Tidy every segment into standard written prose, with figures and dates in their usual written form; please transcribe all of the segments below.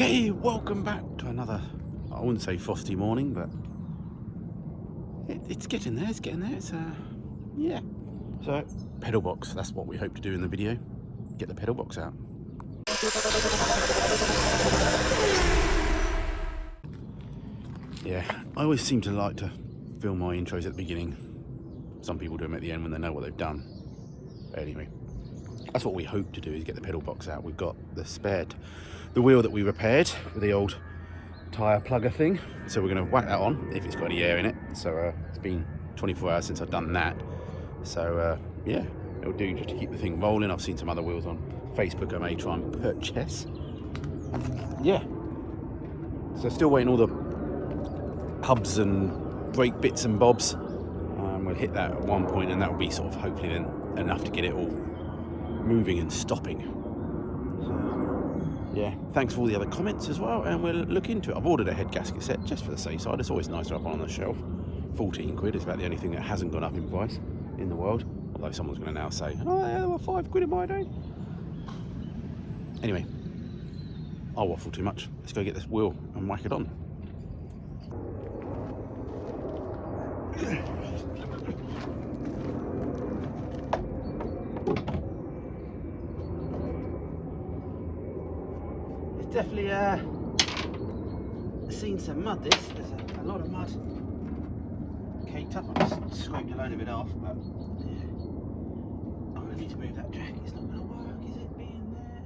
Okay, welcome back to another, I wouldn't say frosty morning, but it's getting there, it's yeah. So, pedal box, that's what we hope to do in the video, get the pedal box out. Yeah, I always seem to like to film my intros at the beginning. Some people do them at the end when they know what they've done. But anyway, that's what we hope to do, is get the pedal box out. We've got the wheel that we repaired with the old tyre plugger thing, so we're going to whack that on if it's got any air in it. So it's been 24 hours since I've done that, so yeah, it'll do just to keep the thing rolling. I've seen some other wheels on Facebook I may try and purchase. Yeah, so still waiting all the hubs and brake bits and bobs. We'll hit that at one point, and that will be sort of hopefully then enough to get it all moving and stopping. So, yeah, thanks for all the other comments as well, and we'll look into it. I've ordered a head gasket set just for the safe side. It's always nice to have one on the shelf. 14 quid is about the only thing that hasn't gone up in price in the world, although someone's going to now say, oh yeah, they were 5 quid in my day. Anyway, I'll waffle too much. Let's go get this wheel and whack it on. It's definitely seen some mud. There's a lot of mud caked up. I just scraped a load of it off, but yeah, I'm going to need to move that jack. It's not going to work, is it, being there?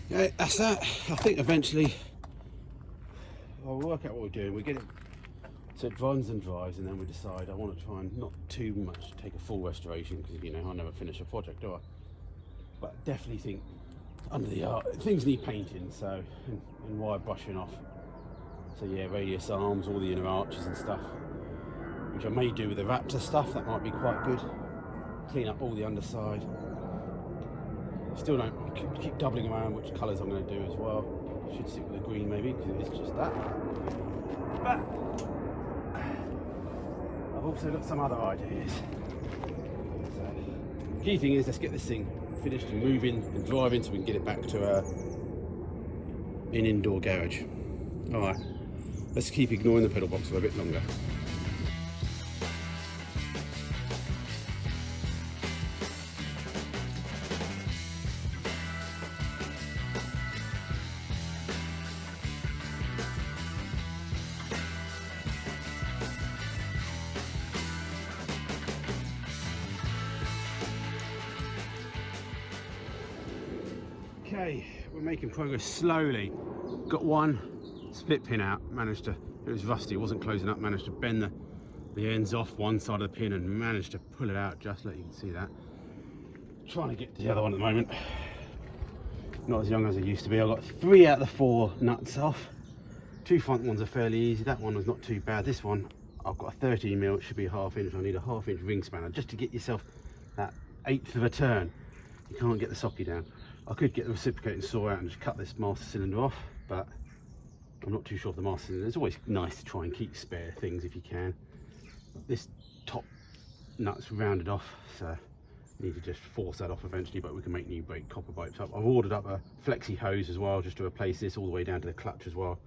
Yeah, that's that. I think eventually I'll work out what we're doing. We get it so it runs and drives, and then we decide. I want to try and not too much take a full restoration, because you know I'll never finish a project, do I? But definitely think under the art things need painting, so and wire brushing off. So yeah, radius arms, all the inner arches and stuff, which I may do with the Raptor stuff. That might be quite good. Clean up all the underside. Still don't keep doubling around which colours I'm going to do as well. Should stick with the green maybe, because it is just that. But I've also got some other ideas. So, key thing is, let's get this thing finished and moving and driving, so we can get it back to an indoor garage. All right, let's keep ignoring the pedal box for a bit longer. Okay, we're making progress slowly. Got one split pin out, it was rusty, it wasn't closing up, managed to bend the ends off one side of the pin and managed to pull it out, just let you can see that. Trying to get the other one at the moment. Not as young as I used to be. I got 3 out of the 4 nuts off. 2 front ones are fairly easy. That one was not too bad. This one, I've got a 13mm, it should be a 1/2 inch. I need a 1/2 inch ring spanner just to get yourself that 1/8 of a turn. You can't get the socket down. I could get the reciprocating saw out and just cut this master cylinder off, but I'm not too sure of the master cylinder. It's always nice to try and keep spare things if you can. This top nut's rounded off, so I need to just force that off eventually, but we can make new brake copper bolts up. I've ordered up a flexi hose as well, just to replace this all the way down to the clutch as well,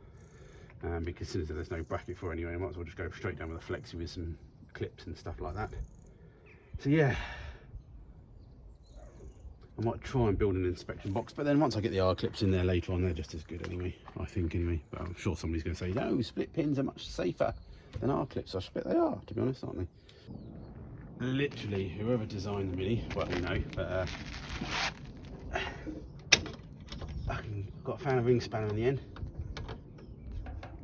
because since there's no bracket for it anyway, I might as well just go straight down with a flexi with some clips and stuff like that. So yeah, I might try and build an inspection box, but then once I get the R clips in there later on, they're just as good anyway, I think anyway. But I'm sure somebody's going to say, no, split pins are much safer than R clips. I bet they are, to be honest, aren't they? Literally, whoever designed the Mini, well, you know, but I've got a fan of ring spanner in the end.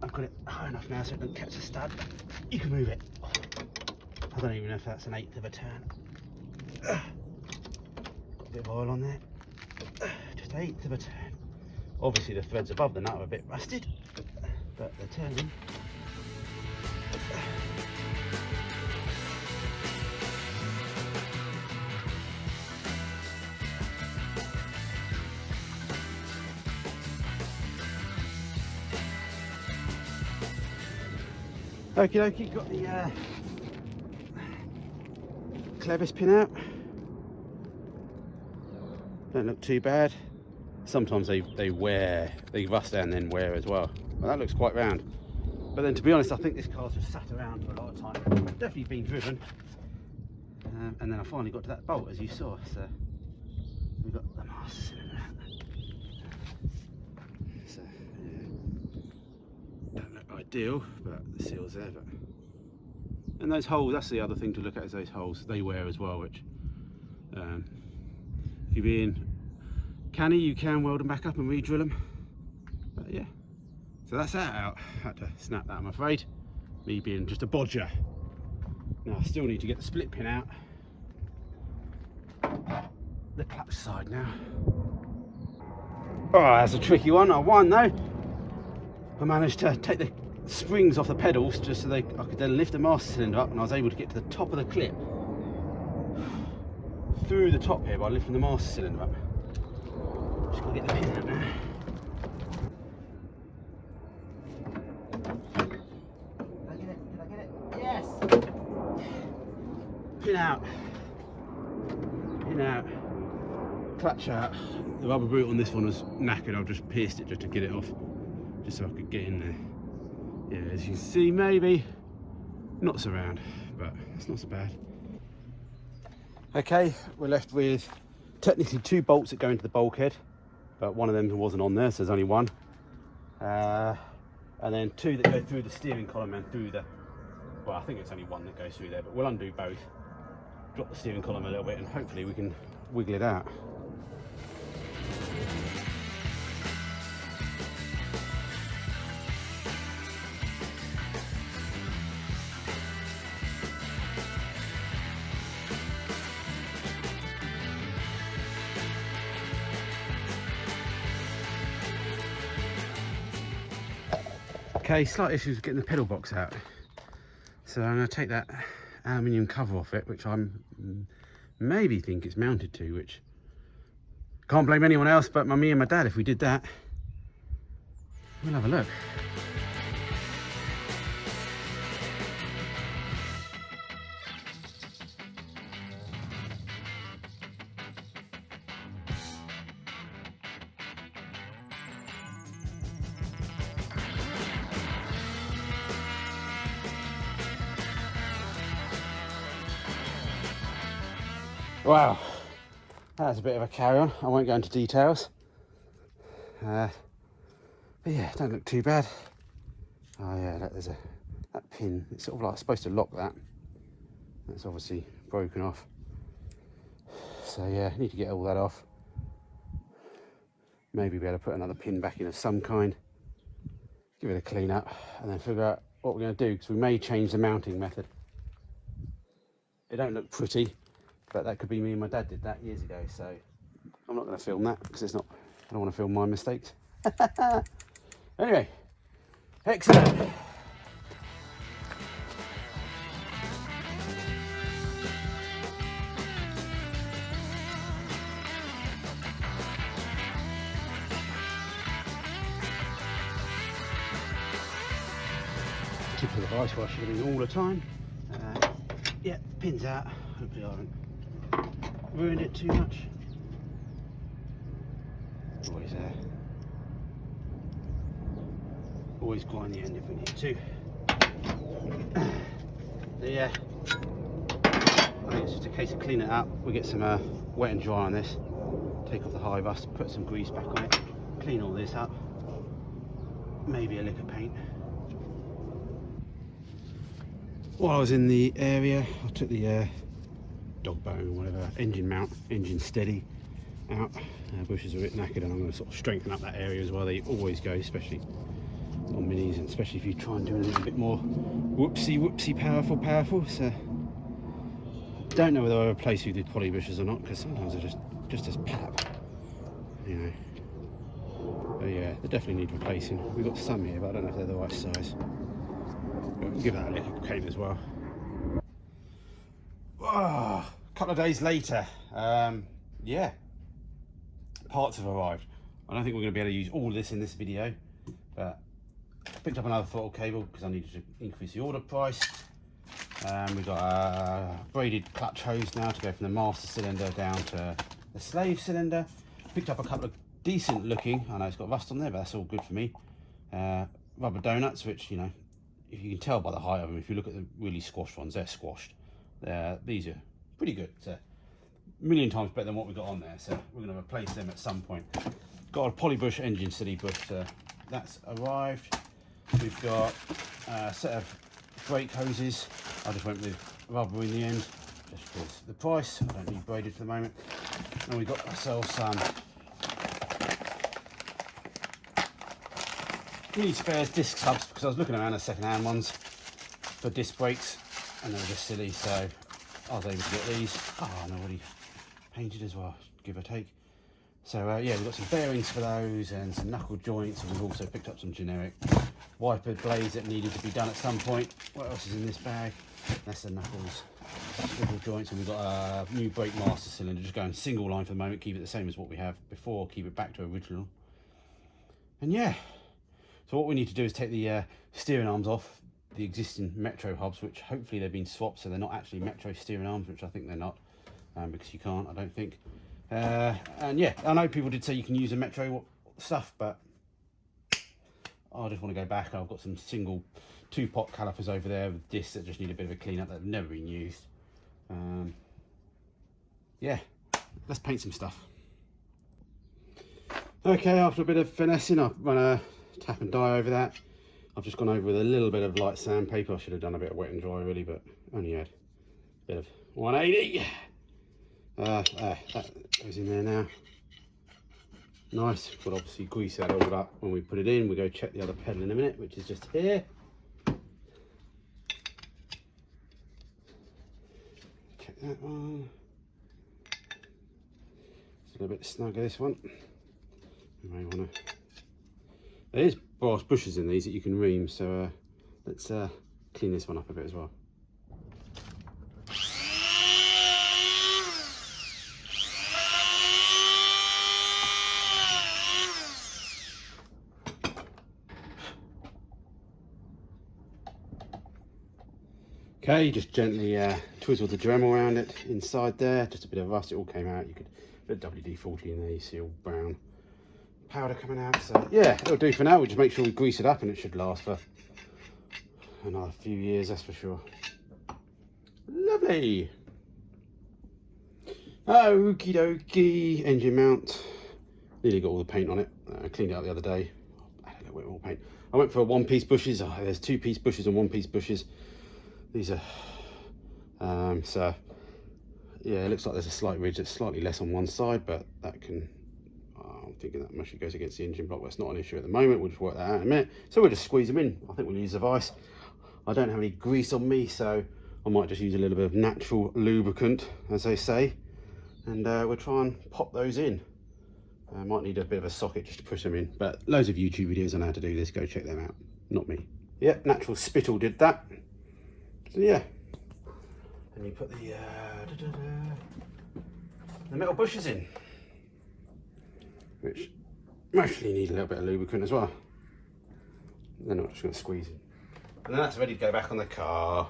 I've got it high enough now so it doesn't catch the stud. You can move it. I don't even know if that's an 1/8 of a turn. Bit of oil on there, just 1/8 of a turn. Obviously the threads above the nut are a bit rusted, but they're turning. Okie dokie, got the clevis pin out. Don't look too bad. Sometimes they wear, they rust and then wear as well. Well, that looks quite round. But then, to be honest, I think this car's just sat around for a lot of time. Definitely been driven. And then I finally got to that bolt, as you saw. So we got the master cylinder out. So yeah, don't look ideal, but the seal's there. But and those holes, that's the other thing to look at, is those holes. They wear as well, which if you're being canny, you can weld them back up and re-drill them. But yeah, so that's that out. Had to snap that, I'm afraid. Me being just a bodger. Now I still need to get the split pin out. The clutch side now. Oh, that's a tricky one. I won though. I managed to take the springs off the pedals just so I could then lift the master cylinder up, and I was able to get to the top of the clip through the top here by lifting the master cylinder up. Just gotta get the pin out now. Did I get it? Yes! Pin out. Pin out. Clutch out. The rubber boot on this one was knackered. I've just pierced it just to get it off, just so I could get in there. Yeah, as you can see, maybe not so round, but it's not so bad. Okay, we're left with technically 2 bolts that go into the bulkhead, but one of them wasn't on there, so there's only one. And then 2 that go through the steering column and through the, well, I think it's only one that goes through there, but we'll undo both, drop the steering column a little bit, and hopefully we can wiggle it out. Okay, slight issues with getting the pedal box out. So I'm going to take that aluminium cover off it, which I'm maybe think it's mounted to, which can't blame anyone else but me and my dad if we did that. We'll have a look. Wow, that's a bit of a carry-on. I won't go into details. But yeah, don't look too bad. Oh yeah, there's that pin. It's sort of like supposed to lock that. That's obviously broken off. So yeah, need to get all that off. Maybe be able to put another pin back in of some kind. Give it a clean up, and then figure out what we're going to do, because we may change the mounting method. It don't look pretty, but that could be me and my dad did that years ago, so I'm not going to film that because it's not, I don't want to film my mistakes. Anyway, excellent. Tip of the device where I should have been all the time. Yeah, pins out. Hopefully I haven't ruined it too much. Always there. Always grind the end if we need to. So yeah, I think it's just a case of cleaning it up. We get some wet and dry on this. Take off the high rust, put some grease back on it, clean all this up. Maybe a lick of paint. While I was in the area, I took the dog bone, whatever, engine mount, engine steady out. Bushes are a bit knackered, and I'm going to sort of strengthen up that area as well. They always go, especially on minis, and especially if you try and do a little bit more whoopsie powerful. So don't know whether I replace you with poly bushes or not, because sometimes they're just as pap, you know. But yeah, they definitely need replacing. We've got some here, but I don't know if they're the right size. Give that a lick of paint as well. Oh, a couple of days later, yeah, parts have arrived. I don't think we're going to be able to use all of this in this video, but Picked up another throttle cable because I needed to increase the order price. We've got a braided clutch hose now to go from the master cylinder down to the slave cylinder. Picked up a couple of decent looking, I know it's got rust on there, but that's all good for me. Rubber donuts, which, you know, if you can tell by the height of them, if you look at the really squashed ones, they're squashed. These are pretty good. It's a million times better than what we got on there, so we're going to replace them at some point. Got a polybush engine city bush, that's arrived. We've got a set of brake hoses. I just went with rubber in the end, just because the price. I don't need braided for the moment. And we got ourselves some need spares disc hubs, because I was looking around at second-hand ones for disc brakes and they were just silly, so I was able to get these. Oh, and already painted as well, give or take. So yeah, we've got some bearings for those and some knuckle joints, and we've also picked up some generic wiper blades that needed to be done at some point. What else is in this bag? That's the knuckles, swivel joints, and we've got a new brake master cylinder, just going single line for the moment, keep it the same as what we have before, keep it back to original. And yeah, so what we need to do is take the steering arms off the existing Metro hubs, which hopefully they've been swapped, so they're not actually Metro steering arms, which I think they're not, because you can't, I don't think. And yeah, I know people did say you can use the Metro stuff, but I just want to go back. I've got some single 2-pot calipers over there with discs that just need a bit of a clean up that have never been used. Yeah, let's paint some stuff. Okay, after a bit of finessing, I've run a tap and dye over that. I've just gone over with a little bit of light sandpaper. I should have done a bit of wet and dry really, but only had a bit of 180. That goes in there now. Nice, but obviously grease that all up when we put it in. We go check the other pedal in a minute, which is just here. Check that one. It's a little bit snugger, this one. You may want to. There is brass bushes in these that you can ream, so let's clean this one up a bit as well. Okay, just gently twizzle the Dremel around it inside there, just a bit of rust, it all came out. You could put WD-40 in there, you see all brown powder coming out. So yeah, it'll do for now. We'll just make sure we grease it up and it should last for another few years, that's for sure. Lovely. Okie dokie, engine mount. Nearly got all the paint on it. I cleaned it out the other day. I had a little bit more paint. I went for one-piece bushes. Oh, there's 2-piece bushes and 1-piece bushes. These are, so yeah, it looks like there's a slight ridge that's slightly less on one side, but that can, I'm thinking that mostly goes against the engine block, but it's not an issue at the moment. We'll just work that out in a minute. So we'll just squeeze them in. I think we'll use the vise. I don't have any grease on me, so I might just use a little bit of natural lubricant, as they say, and we'll try and pop those in. I might need a bit of a socket just to push them in, but loads of YouTube videos on how to do this. Go check them out. Not me. Yep, Natural Spittle did that. So yeah, and you put the metal bushes in, which mostly need a little bit of lubricant as well. Then I'm just going to squeeze it, and then that's ready to go back on the car.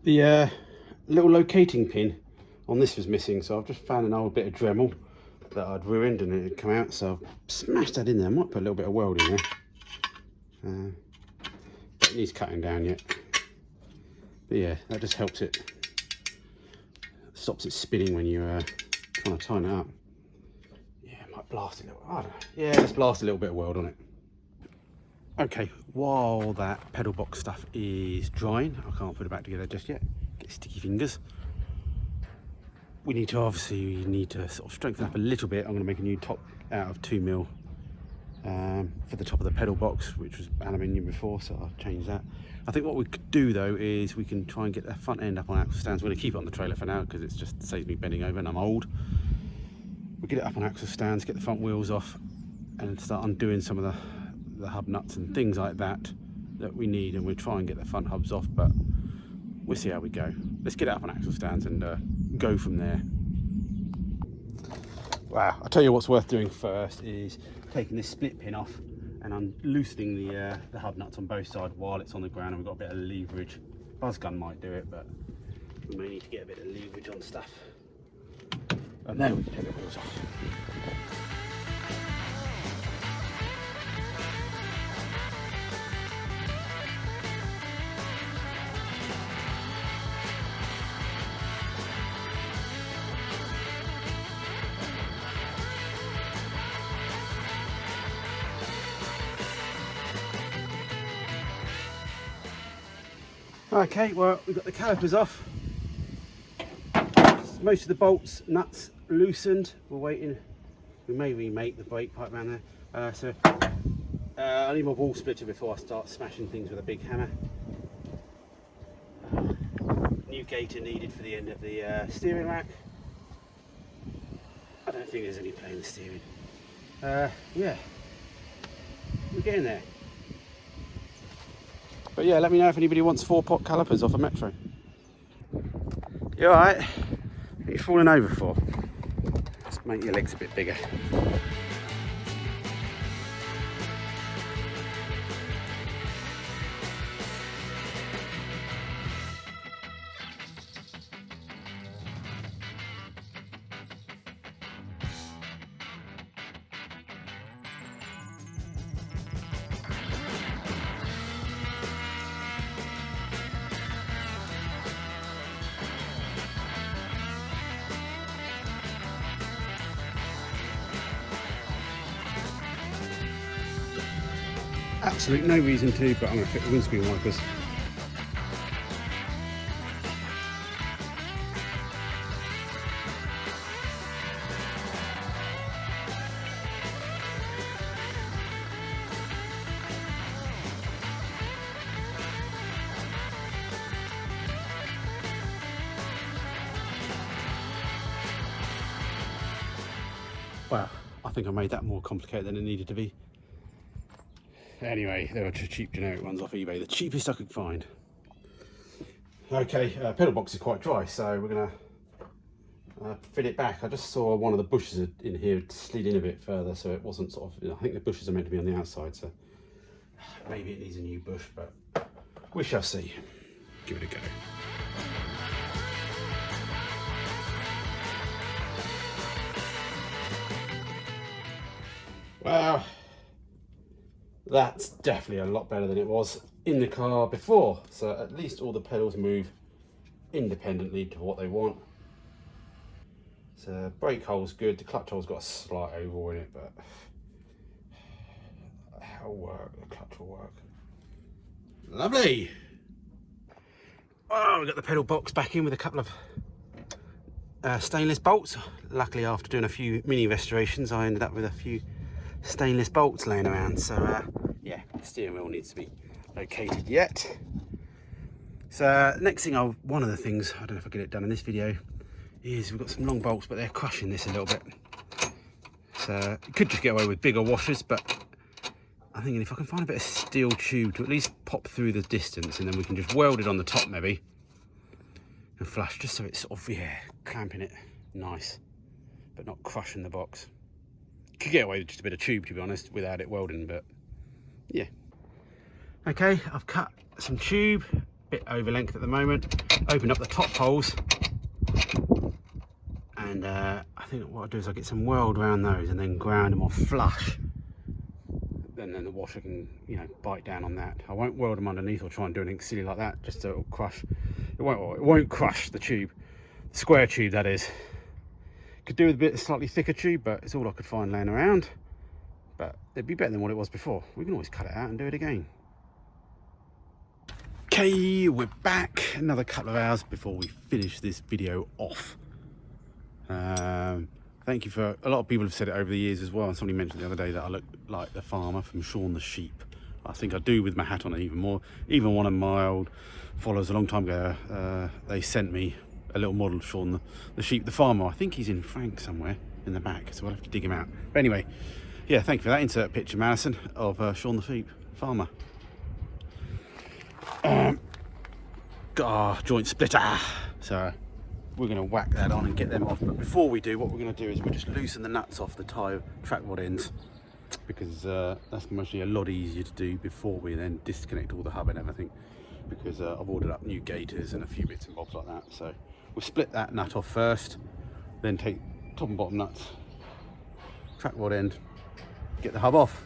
The little locating pin on this was missing, so I've just found an old bit of Dremel that I'd ruined and it had come out, so I've smashed that in there. I might put a little bit of weld in there, but it needs cutting down yet. But yeah, that just helps it, stops it spinning when you're trying to tighten it up. Yeah, I might blast a little, I don't know. Yeah, let's blast a little bit of weld on it. Okay, while that pedal box stuff is drying, I can't put it back together just yet, get sticky fingers. We need to sort of strengthen up a little bit. I'm going to make a new top out of 2mm for the top of the pedal box, which was aluminium before, so I'll change that. I think what we could do though is we can try and get the front end up on axle stands. We're going to keep it on the trailer for now because it just saves me bending over and I'm old. We'll get it up on axle stands, get the front wheels off, and start undoing some of the hub nuts and things like that we need, and we'll try and get the front hubs off, but we'll see how we go. Let's get it up on axle stands and go from there. Wow, I'll tell you what's worth doing first is taking this split pin off and I'm loosening the hub nuts on both sides while it's on the ground, and we've got a bit of leverage. Buzz gun might do it, but we may need to get a bit of leverage on stuff. And then we can take the wheels off. Okay, well, we've got the calipers off. Most of the bolts, nuts loosened. We're waiting. We may remake the brake pipe around there. I need my ball splitter before I start smashing things with a big hammer. New gaiter needed for the end of the steering rack. I don't think there's any play in the steering. Yeah, we're getting there. But yeah, let me know if anybody wants 4-pot calipers off a Metro. You alright? What are you falling over for? Just make your legs a bit bigger. Absolutely no reason to, but I'm going to fit the windscreen wipers. Well, I think I made that more complicated than it needed to be. Anyway, they were cheap generic ones off eBay, the cheapest I could find. Okay, pedal box is quite dry, so we're going to fit it back. I just saw one of the bushes in here slid in a bit further, so it wasn't sort of, I think the bushes are meant to be on the outside, so maybe it needs a new bush, but we shall see. Give it a go. Wow. That's definitely a lot better than it was in the car before. So at least all the pedals move independently to what they want. So brake hole's good. The clutch hole's got a slight oval in it, but it'll work. The clutch will work. Lovely. Oh, we've got the pedal box back in with a couple of stainless bolts. Luckily, after doing a few mini restorations, I ended up with a few stainless bolts laying around. So yeah, the steering wheel needs to be located yet. So next thing, one of the things, I don't know if I get it done in this video, is we've got some long bolts, but they're crushing this a little bit. So you could just get away with bigger washers, but I'm thinking if I can find a bit of steel tube to at least pop through the distance, and then we can just weld it on the top maybe and flush, just so it's sort of, yeah, clamping it nice but not crushing the box. Could get away with just a bit of tube, to be honest, without it welding, but yeah. Okay, I've cut some tube, a bit over length at the moment, opened up the top holes, and I think what I'll do is I'll get some weld around those and then ground them off flush. Then the washer can, you know, bite down on that. I won't weld them underneath or try and do anything silly like that, just so it'll crush. It won't crush the tube, the square tube that is. Could do with a bit of slightly thicker tube, but it's all I could find laying around. But it'd be better than what it was before. We can always cut it out and do it again. Okay, we're back. Another couple of hours before we finish this video off. Thank you for, a lot of people have said it over the years as well, and somebody mentioned the other day that I look like the farmer from Shaun the Sheep. I think I do with my hat on it even more. Even one of my old followers a long time ago, they sent me a little model of Shaun the Sheep, the farmer. I think he's in Frank somewhere in the back, so we'll have to dig him out. But anyway, yeah, thank you for that. Insert picture, Madison, of Shaun the Sheep, farmer. Got our joint splitter. So we're going to whack that on and get them off. But before we do, what we're going to do is we'll just loosen the nuts off the tyre track rod ends, because that's mostly a lot easier to do before we then disconnect all the hub and everything, because I've ordered up new gaiters and a few bits and bobs like that. So we'll split that nut off first, then take top and bottom nuts, track rod end, get the hub off.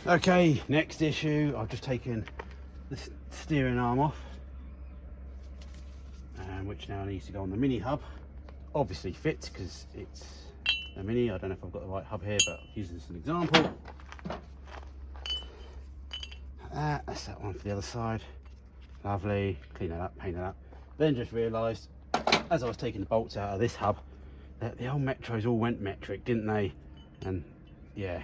Okay, next issue, I've just taken the steering arm off, which now needs to go on the mini hub. Obviously fits because it's a mini. I don't know if I've got the right hub here, but I'll use this as an example. That's that one for the other side. Lovely, clean that up, paint that up. Then just realised, as I was taking the bolts out of this hub, that the old Metros all went metric, didn't they? And yeah,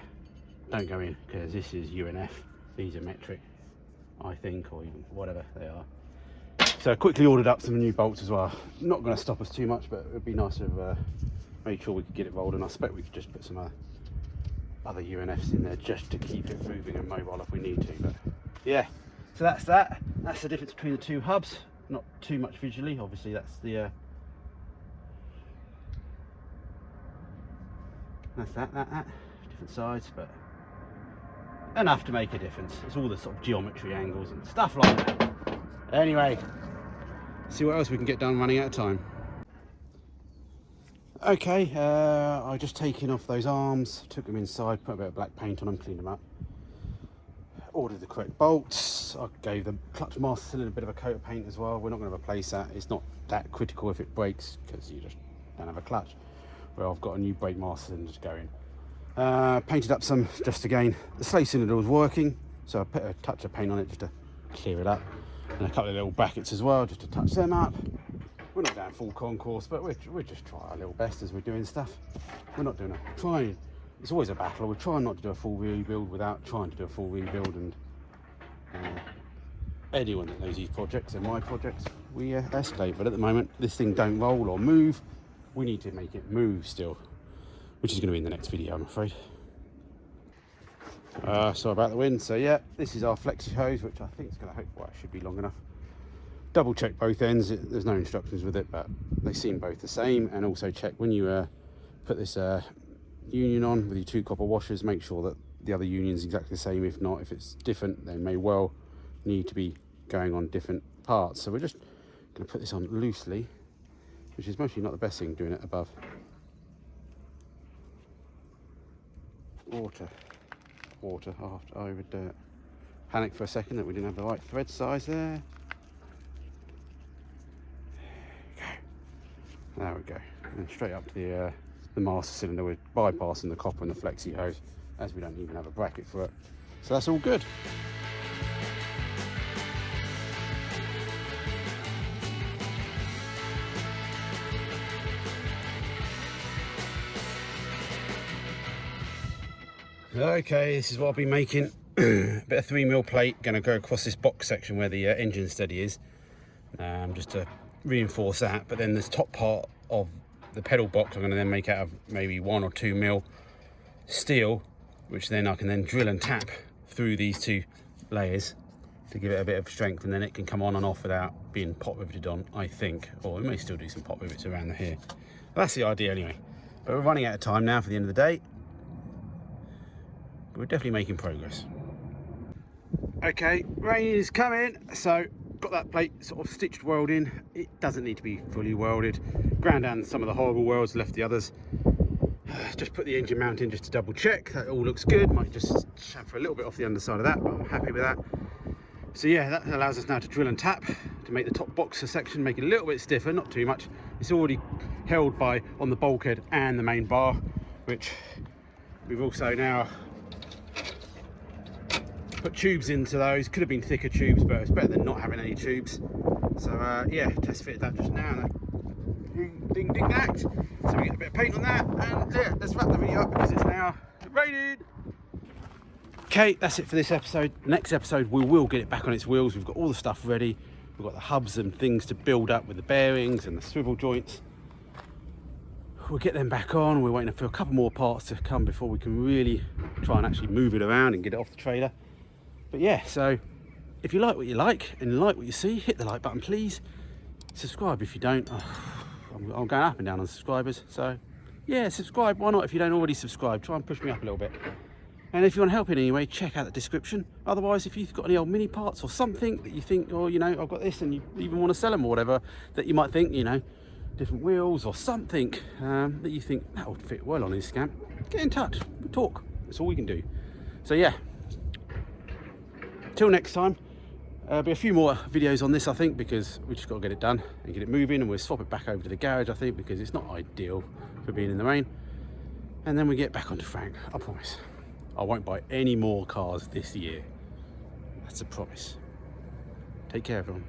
don't go in, because this is UNF, these are metric, I think, or even whatever they are. So I quickly ordered up some new bolts as well. Not going to stop us too much, but it would be nice to have made sure we could get it rolled, and I expect we could just put some other UNFs in there just to keep it moving and mobile if we need to. But yeah, so that's that. That's the difference between the two hubs. Not too much visually, obviously that's the that's that different sides, but enough to make a difference. It's all the sort of geometry angles and stuff like that. Anyway, see what else we can get done, running out of time. Okay, I just taken off those arms, took them inside, put a bit of black paint on them, cleaned them up, ordered the correct bolts. I gave the clutch master cylinder a bit of a coat of paint as well. We're not going to replace that. It's not that critical if it breaks, because you just don't have a clutch. Well, I've got a new brake master cylinder to go in. Painted up some, just again, the slave cylinder was working, so I put a touch of paint on it just to clear it up, and a couple of little brackets as well, just to touch them up. We're not going full concourse, but we're just trying our little best as we're doing stuff. We're not doing it's always a battle. We're trying not to do a full rebuild without trying to do a full rebuild, and anyone that knows these projects and my projects, we escalate, but at the moment this thing don't roll or move. We need to make it move still, which is going to be in the next video, I'm afraid. Sorry about the wind. So yeah, this is our flexi hose, which I think is going to it should be long enough. Double check both ends. There's no instructions with it, but they seem both the same. And also check when you put this union on with your 2 copper washers, make sure that the other union is exactly the same. If not, if it's different, they may well need to be going on different parts. So we're just going to put this on loosely, which is mostly not the best thing, doing it above water. Over dirt. Panicked for a second that we didn't have the right thread size there. There we go. And straight up to the master cylinder. We're bypassing the copper and the flexi hose, as we don't even have a bracket for it. So that's all good. Okay, this is what I'll be making. A bit of 3mm plate, going to go across this box section where the engine steady is, just to reinforce that. But then this top part of the pedal box I'm going to then make out of maybe 1 or 2mm steel, which then I can then drill and tap through these 2 layers to give it a bit of strength, and then it can come on and off without being pot riveted on, I think. Or we may still do some pot rivets around here. But that's the idea anyway. But we're running out of time now for the end of the day. We're definitely making progress. Okay, rain is coming, so got that plate sort of stitched weld in. It doesn't need to be fully welded. Ground down some of the horrible welds, left the others. Just put the engine mount in just to double check that all looks good. Might just chamfer a little bit off the underside of that, but I'm happy with that. So yeah, that allows us now to drill and tap to make the top boxer section, make it a little bit stiffer, not too much. It's already held by on the bulkhead and the main bar, which we've also now put tubes into those. Could have been thicker tubes, but it's better than not having any tubes. So yeah, test fitted that just now. Ding ding act. So we get a bit of paint on that, and yeah, let's wrap the video up because it's now raining. Okay, that's it for this episode. Next episode we will get it back on its wheels. We've got all the stuff ready. We've got the hubs and things to build up with the bearings and the swivel joints. We'll get them back on. We're waiting for a couple more parts to come before we can really try and actually move it around and get it off the trailer. But yeah, so if you like what you like and like what you see, hit the like button please. Subscribe if you don't. I'm going up and down on subscribers, so yeah, subscribe. Why not? If you don't already subscribe, try and push me up a little bit. And if you want to help in any way, check out the description. Otherwise, if you've got any old mini parts or something that you think, or you know, I've got this, and you even want to sell them or whatever, that you might think, you know, different wheels or something that you think that would fit well on his Scamp, get in touch. We'll talk. That's all we can do. So yeah, till next time. There'll be a few more videos on this, I think, because we just got to get it done and get it moving, and we'll swap it back over to the garage, I think, because it's not ideal for being in the rain. And then we get back onto Frank, I promise. I won't buy any more cars this year. That's a promise. Take care, everyone.